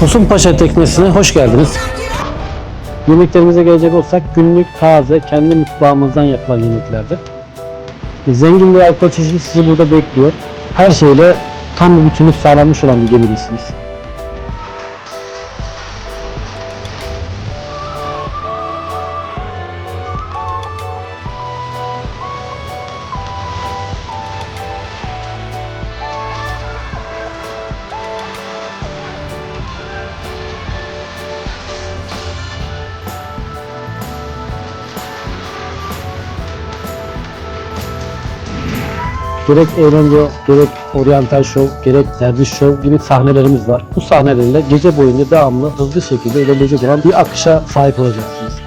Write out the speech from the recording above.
Tosunpaşa teknesine hoş geldiniz. Yemeklerimize gelecek olsak günlük, taze, kendi mutfağımızdan yapılan yemeklerdir. Zengin bir alkol çeşidi sizi burada bekliyor. Her şeyle tam bir bütünlük sağlanmış olan bir gemidesiniz. Gerek eğlence, gerek oriental show, gerek dervish show gibi sahnelerimiz var. Bu sahnelerle gece boyunca devamlı hızlı şekilde ilerleyecek olan bir akışa sahip olacaksınız.